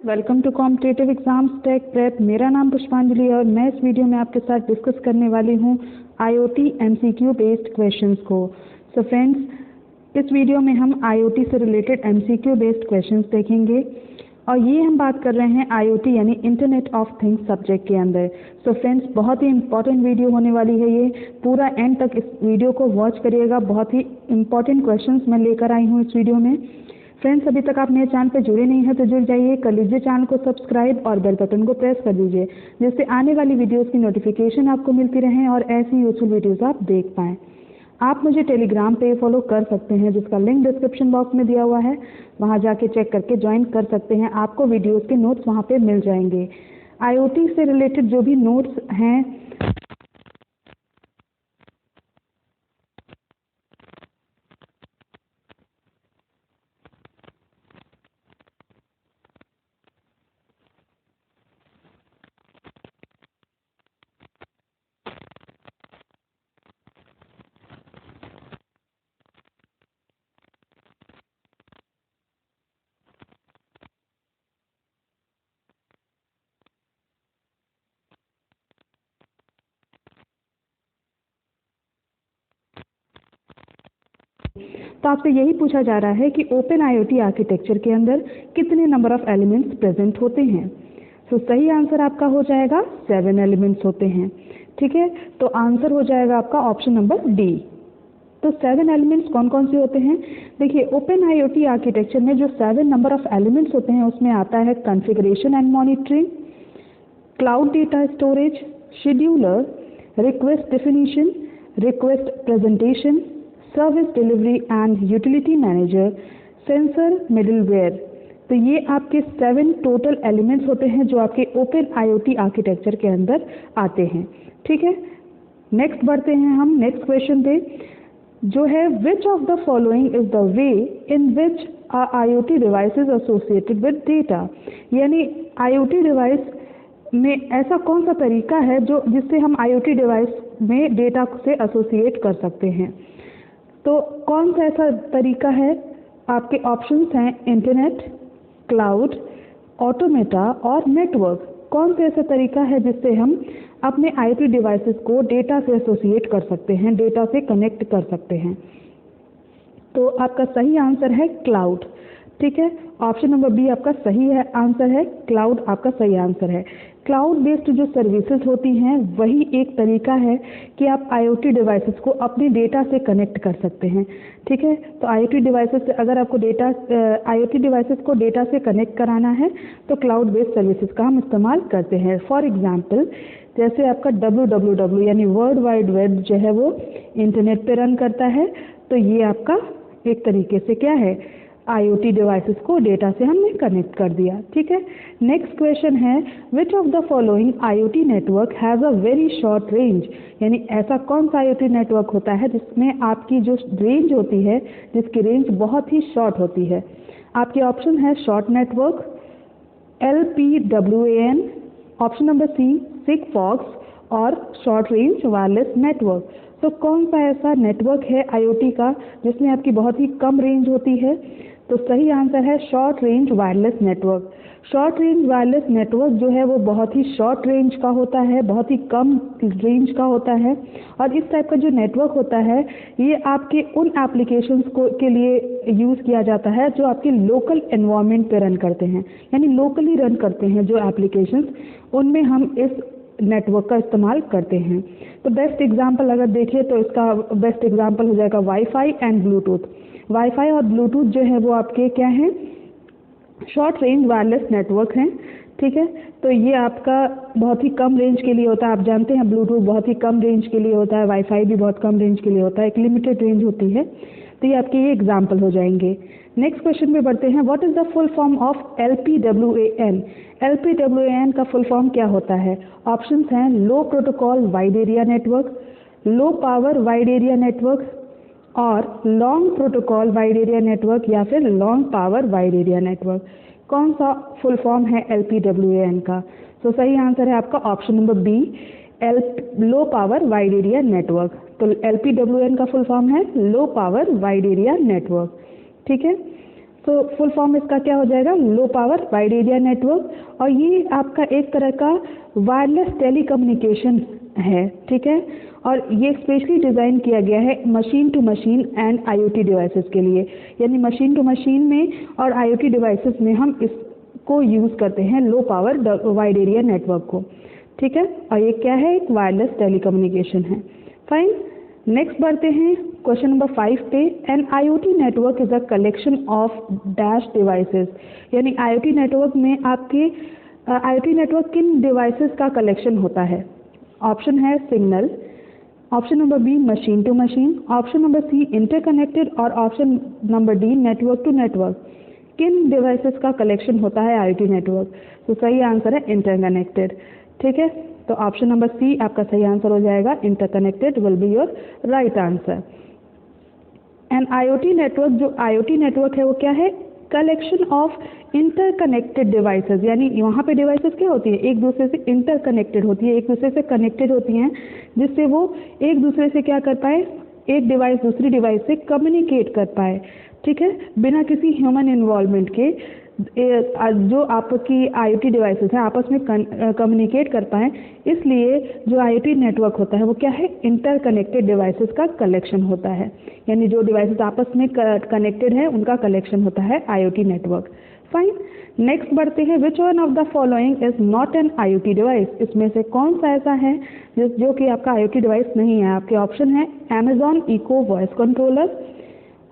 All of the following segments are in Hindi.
Welcome to competitive exams tech prep. मेरा नाम पुष्पांजलि है और मैं इस वीडियो में आपके साथ डिस्कस करने वाली हूँ आईओटी एमसीक्यू बेस्ड क्वेश्चंस को। सो फ्रेंड्स, इस वीडियो में हम आईओटी से रिलेटेड एमसीक्यू बेस्ड क्वेश्चंस देखेंगे और ये हम बात कर रहे हैं आईओटी यानी इंटरनेट ऑफ थिंग्स सब्जेक्ट के अंदर। सो फ्रेंड्स, बहुत ही इंपॉर्टेंट वीडियो होने वाली है ये, पूरा एंड तक इस वीडियो को वॉच करिएगा। बहुत ही इंपॉर्टेंट क्वेश्चंस मैं लेकर आई हूँ इस वीडियो में। फ्रेंड्स, अभी तक आप मेरे चैनल पर जुड़े नहीं हैं तो जुड़ जाइए, कर लीजिए चैनल को सब्सक्राइब और बेल बटन को प्रेस कर दीजिए, जिससे आने वाली वीडियोस की नोटिफिकेशन आपको मिलती रहें और ऐसी यूजफुल वीडियोस आप देख पाएँ। आप मुझे टेलीग्राम पे फॉलो कर सकते हैं, जिसका लिंक डिस्क्रिप्शन बॉक्स में दिया हुआ है, वहां जाके चेक करके ज्वाइन कर सकते हैं। आपको वीडियोस के नोट्स वहां पे मिल जाएंगे। आईओटी से रिलेटेड जो भी नोट्स हैं तो आपसे यही पूछा जा रहा है कि ओपन आईओटी आर्किटेक्चर के अंदर कितने नंबर ऑफ एलिमेंट्स प्रेजेंट होते हैं। तो सही आंसर आपका हो जाएगा 7 एलिमेंट्स होते हैं। ठीक है, तो आंसर हो जाएगा आपका ऑप्शन नंबर डी। तो 7 एलिमेंट्स कौन कौन से होते हैं? देखिए, ओपन आईओटी आर्किटेक्चर में जो 7 नंबर ऑफ एलिमेंट्स होते हैं उसमें आता है configuration and monitoring, cloud data storage, scheduler, request definition, request presentation, service delivery and utility manager, sensor, middleware. तो ये आपके 7 टोटल एलिमेंट्स होते हैं जो आपके ओपन आईओटी आर्किटेक्चर के अंदर आते हैं। ठीक है, नेक्स्ट बढ़ते हैं हम नेक्स्ट क्वेश्चन पे, जो है विच of the following is the way in which IoT devices associated with data. यानी आईओटी डिवाइस में ऐसा कौन सा तरीका है जो जिससे हम आईओटी डिवाइस में डेटा से एसोसिएट कर सकते हैं। तो कौन सा ऐसा तरीका है? आपके ऑप्शंस हैं इंटरनेट, क्लाउड, ऑटोमेटा और नेटवर्क। कौन सा ऐसा तरीका है जिससे हम अपने आईओटी डिवाइसेस को डेटा से एसोसिएट कर सकते हैं, डेटा से कनेक्ट कर सकते हैं? तो आपका सही आंसर है क्लाउड। ठीक है, ऑप्शन नंबर बी आपका सही है, आंसर है क्लाउड, आपका सही आंसर है। क्लाउड बेस्ड जो सर्विसेज होती हैं वही एक तरीका है कि आप आईओटी डिवाइसेस को अपने डेटा से कनेक्ट कर सकते हैं। ठीक है, तो आईओटी डिवाइसेस से अगर आपको आईओटी डिवाइसेस को डेटा से कनेक्ट कराना है तो क्लाउड बेस्ड सर्विसेज का हम इस्तेमाल करते हैं। फॉर एग्जांपल, जैसे आपका www यानी वर्ल्ड वाइड वेब जो है वो इंटरनेट पे रन करता है, तो ये आपका एक तरीके से क्या है, आईओटी डिवाइसेस को डेटा से हमने कनेक्ट कर दिया। ठीक है, नेक्स्ट क्वेश्चन है विच of the following IoT network has a very short range. यानी ऐसा कौन सा आईओटी नेटवर्क होता है जिसमें आपकी जो रेंज होती है, जिसकी रेंज बहुत ही शॉर्ट होती है। आपके ऑप्शन है short network, LPWAN, option number C Sigfox और शॉर्ट रेंज वायरलेस नेटवर्क। तो कौन सा ऐसा नेटवर्क है आईओटी का जिसमें आपकी बहुत ही कम रेंज होती है? तो सही आंसर है short range wireless network. Short range wireless network जो है वो बहुत ही शॉर्ट रेंज का होता है, बहुत ही कम रेंज का होता है। और इस टाइप का जो नेटवर्क होता है ये आपके उन एप्लीकेशंस को के लिए यूज़ किया जाता है जो आपके लोकल एनवायरनमेंट पे रन करते हैं, यानी लोकली रन करते हैं जो एप्लीकेशंस, उनमें हम इस नेटवर्क का इस्तेमाल करते हैं। तो बेस्ट एग्जांपल अगर देखें तो इसका बेस्ट एग्जांपल हो जाएगा वाईफाई एंड ब्लूटूथ। वाईफाई और ब्लूटूथ जो है वो आपके क्या हैं, शॉर्ट रेंज वायरलेस नेटवर्क हैं। ठीक है, तो ये आपका बहुत ही कम रेंज के लिए होता है। आप जानते हैं ब्लूटूथ बहुत ही कम रेंज के लिए होता है, वाईफाई भी बहुत कम रेंज के लिए होता है, एक लिमिटेड रेंज होती है। तो ये आपके ये एग्जाम्पल हो जाएंगे। नेक्स्ट क्वेश्चन में बढ़ते हैं, what is the full form of LPWAN। LPWAN का फुल फॉर्म क्या होता है? ऑप्शंस हैं low protocol wide area network, low power wide area network और long protocol wide area network या फिर long power wide area network. कौन सा फुल फॉर्म है LPWAN का? तो सही आंसर है आपका option number B, low power wide area network. तो LPWAN का फुल फॉर्म है low power wide area network. ठीक है, तो फुल फॉर्म इसका क्या हो जाएगा, low power wide area network, और ये आपका एक तरह का वायरलेस टेलीकम्युनिकेशन है, ठीक है। और ये स्पेशली डिज़ाइन किया गया है machine to machine and IoT devices के लिए, यानी मशीन टू मशीन में और आईओटी डिवाइसेस में हम इसको यूज़ करते हैं low power wide area network को, ठीक है। और ये क्या है, एक वायरलेस टेलीकम्युनिकेशन है। फाइन, नेक्स्ट बढ़ते हैं क्वेश्चन नंबर 5 पे। An IoT network is a collection of dash devices, यानी आईओटी नेटवर्क में आपके आईओटी नेटवर्क किन डिवाइसेस का कलेक्शन होता है। ऑप्शन है signal, option number B machine to machine, option number C interconnected, और option number D network to network. किन डिवाइसेस का कलेक्शन होता है आईओटी नेटवर्क? तो सही आंसर है इंटरकनेक्टेड, ठीक है। तो ऑप्शन नंबर सी आपका सही आंसर हो जाएगा, interconnected will be your right answer. And IoT network, जो आईओटी नेटवर्क है वो क्या है, कलेक्शन ऑफ इंटरकनेक्टेड डिवाइसेस, यानी वहाँ पे डिवाइसेस क्या होती है, एक दूसरे से इंटरकनेक्टेड होती है, एक दूसरे से कनेक्टेड होती हैं, जिससे वो एक दूसरे से क्या कर पाए, एक डिवाइस दूसरी डिवाइस से कम्युनिकेट कर पाए, ठीक है, बिना किसी ह्यूमन इन्वॉल्वमेंट के। जो आपकी आईओटी डिवाइसेस हैं आपस में कम्युनिकेट कर पाएँ, इसलिए जो आईओटी नेटवर्क होता है वो क्या है, इंटरकनेक्टेड डिवाइसेस का कलेक्शन होता है, यानी जो डिवाइसेस आपस में कनेक्टेड है उनका कलेक्शन होता है आईओटी नेटवर्क। फाइन, नेक्स्ट बढ़ते हैं, which one of the following is not N IoT device, इसमें से कौन सा ऐसा है जो कि आपका आईओटी डिवाइस नहीं है। आपके ऑप्शन है Amazon Echo voice controller,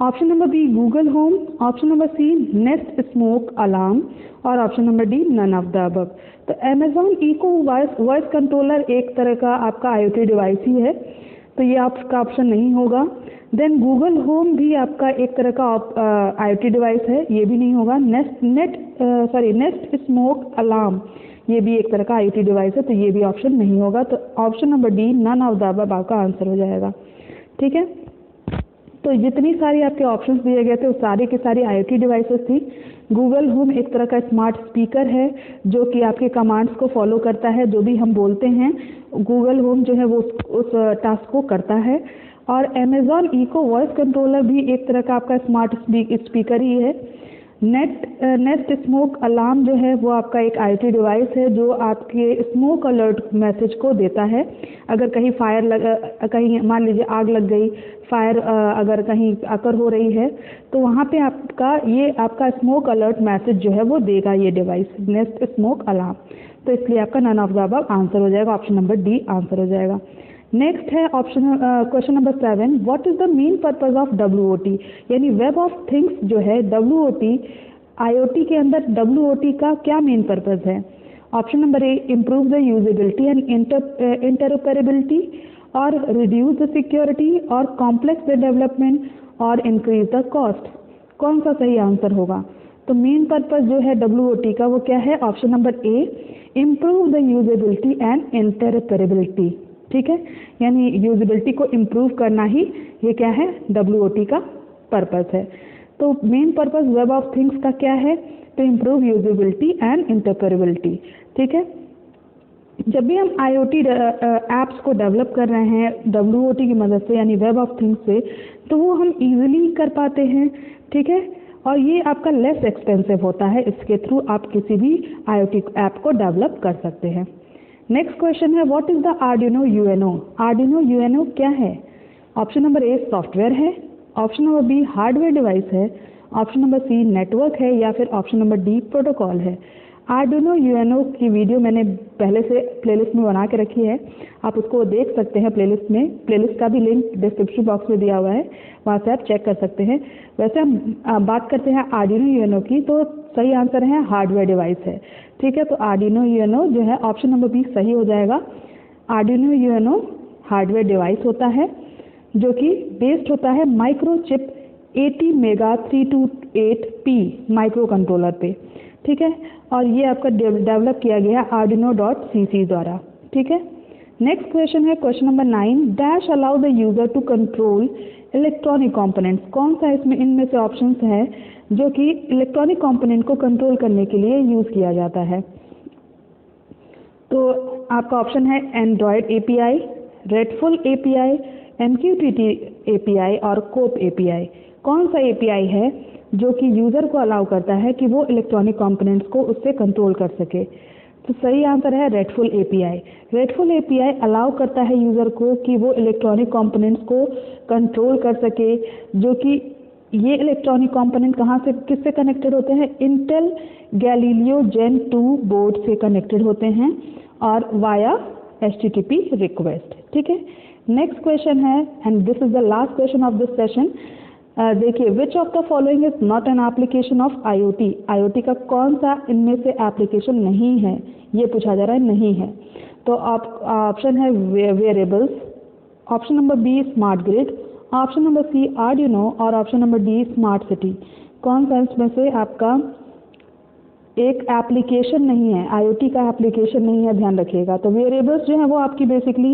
option number B Google home, option number C Nest smoke alarm, और option number D none of the above. तो Amazon Echo वॉइस कंट्रोलर एक तरह का आपका आईओटी डिवाइस ही है, तो ये आपका ऑप्शन नहीं होगा। देन गूगल होम भी आपका एक तरह का आईओटी डिवाइस है, ये भी नहीं होगा। नेस्ट स्मोक अलार्म, ये भी एक तरह का आईओटी डिवाइस है, तो ये भी ऑप्शन नहीं होगा। तो option number D none of the above आपका आंसर हो जाएगा, ठीक है। तो जितनी सारी आपके ऑप्शंस दिए गए थे वो सारी की सारी आईओटी डिवाइसेस थी। गूगल होम एक तरह का स्मार्ट स्पीकर है जो कि आपके कमांड्स को फॉलो करता है, जो भी हम बोलते हैं गूगल होम जो है वो उस टास्क को करता है। और Amazon Echo वॉइस कंट्रोलर भी एक तरह का आपका स्मार्ट स्पीकर ही है। नेस्ट स्मोक अलार्म जो है वो आपका एक आईओटी डिवाइस है जो आपके स्मोक अलर्ट मैसेज को देता है। अगर कहीं कहीं मान लीजिए आग लग गई, फायर अगर कहीं अकर हो रही है, तो वहाँ पे आपका स्मोक अलर्ट मैसेज जो है वो देगा ये डिवाइस, नेस्ट स्मोक अलार्म। तो इसलिए आपका none of the above answer हो जाएगा, ऑप्शन नंबर डी आंसर हो जाएगा। नेक्स्ट है question number 7, what is the main purpose of WOT, यानी वेब ऑफ थिंग्स जो है WOT, आईओटी के अंदर WOT का क्या मेन पर्पज है। Option number A improve the usability and interoperability, और रिड्यूस द सिक्योरिटी, और कॉम्प्लेक्स द डेवलपमेंट, और इंक्रीज द कॉस्ट। कौन सा सही आंसर होगा? तो मेन पर्पज जो है WOT का वो क्या है, option number A improve the usability and interoperability, ठीक है, यानी यूजेबिलिटी को इम्प्रूव करना ही ये क्या है, WOT का पर्पस है। तो main purpose web of things का क्या है, तो इम्प्रूव यूजेबिलिटी एंड इंटरऑपरेबिलिटी, ठीक है। जब भी हम आईओटी एप्स को डेवलप कर रहे हैं WOT की मदद से, यानी वेब ऑफ थिंग्स से, तो वो हम इजीली कर पाते हैं, ठीक है, और ये आपका लेस एक्सपेंसिव होता है। इसके थ्रू आप किसी भी आईओटी ऐप को डेवलप कर सकते हैं। नेक्स्ट क्वेश्चन है, what is the Arduino UNO, Arduino UNO क्या है। ऑप्शन नंबर ए सॉफ्टवेयर है, option number B hardware device है, ऑप्शन नंबर सी नेटवर्क है, या फिर ऑप्शन नंबर डी प्रोटोकॉल है। आर्डिनो यूएनओ की वीडियो मैंने पहले से प्लेलिस्ट में बना के रखी है, आप उसको देख सकते हैं प्लेलिस्ट में। प्लेलिस्ट का भी लिंक डिस्क्रिप्शन बॉक्स में दिया हुआ है, वहाँ से आप चेक कर सकते हैं। वैसे हम बात करते हैं आर्डिनो यूएनओ की, तो सही आंसर है हार्डवेयर डिवाइस है, ठीक है। तो आर्डिनो यूएनओ जो है ऑप्शन नंबर बी सही हो जाएगा। आर्डिनो यूएनओ हार्डवेयर डिवाइस होता है जो कि बेस्ड होता है microchip 80 mega 328P micro controller पे, ठीक है, और ये आपका डेवलप किया गया arduino.cc द्वारा, ठीक है। नेक्स्ट क्वेश्चन है question number 9, dash allow the user to control electronic components. कौन सा इसमें इनमें से ऑप्शंस है जो कि इलेक्ट्रॉनिक कंपोनेंट को कंट्रोल करने के लिए यूज किया जाता है। तो आपका ऑप्शन है Android API, रेडफुल API, MQTT API और कोप API। कौन सा API है? जो कि यूज़र को अलाउ करता है कि वो इलेक्ट्रॉनिक कंपोनेंट्स को उससे कंट्रोल कर सके। तो सही आंसर है रेडफुल एपीआई। रेडफुल एपीआई अलाउ करता है यूज़र को कि वो इलेक्ट्रॉनिक कंपोनेंट्स को कंट्रोल कर सके, जो कि ये इलेक्ट्रॉनिक कंपोनेंट कहाँ से किससे कनेक्टेड होते हैं, इंटेल गैलीलियो जेन 2 बोर्ड से कनेक्टेड होते हैं और वाया HTTP रिक्वेस्ट। ठीक है, नेक्स्ट क्वेश्चन है and this is the last question of this session. देखिए, which of the following is not an application of IoT। IoT का कौन सा इनमें से एप्लीकेशन नहीं है, ये पूछा जा रहा है, नहीं है। तो ऑप्शन है wearables, option number B smart grid, option number C Arduino और option number D smart city. कौन सा इसमें से आपका एक एप्लीकेशन नहीं है, IoT का एप्लीकेशन नहीं है, ध्यान रखिएगा। तो वेरिएबल्स जो है वो आपकी बेसिकली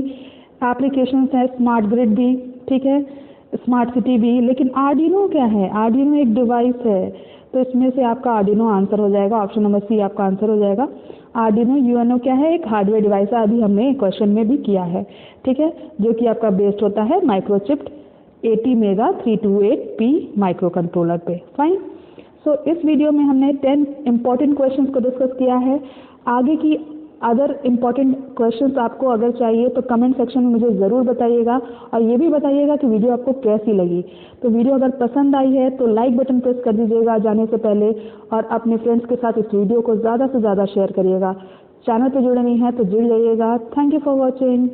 एप्लीकेशंस है, स्मार्ट ग्रिड भी, ठीक है, स्मार्ट सिटी भी। लेकिन आर्डिनो क्या है, आर्डिनो एक डिवाइस है, तो इसमें से आपका आर्डिनो आंसर हो जाएगा, ऑप्शन नंबर सी आपका आंसर हो जाएगा। आर्डिनो UNO क्या है, एक हार्डवेयर डिवाइस है, अभी हमने क्वेश्चन में भी किया है, ठीक है, जो कि आपका बेस्ड होता है माइक्रोचिप्ड ATmega 328P माइक्रो कंट्रोलर पे। फाइन। सो इस वीडियो में हमने 10 इम्पॉर्टेंट क्वेश्चंस को डिस्कस किया है। आगे की अदर इम्पॉर्टेंट क्वेश्चंस आपको अगर चाहिए तो कमेंट सेक्शन में मुझे ज़रूर बताइएगा और ये भी बताइएगा कि वीडियो आपको कैसी लगी। तो वीडियो अगर पसंद आई है तो लाइक बटन प्रेस कर दीजिएगा जाने से पहले और अपने फ्रेंड्स के साथ इस वीडियो को ज़्यादा से ज़्यादा शेयर करिएगा। चैनल पर जुड़े नहीं हैं तो जुड़ जाइएगा। Thank you for watching.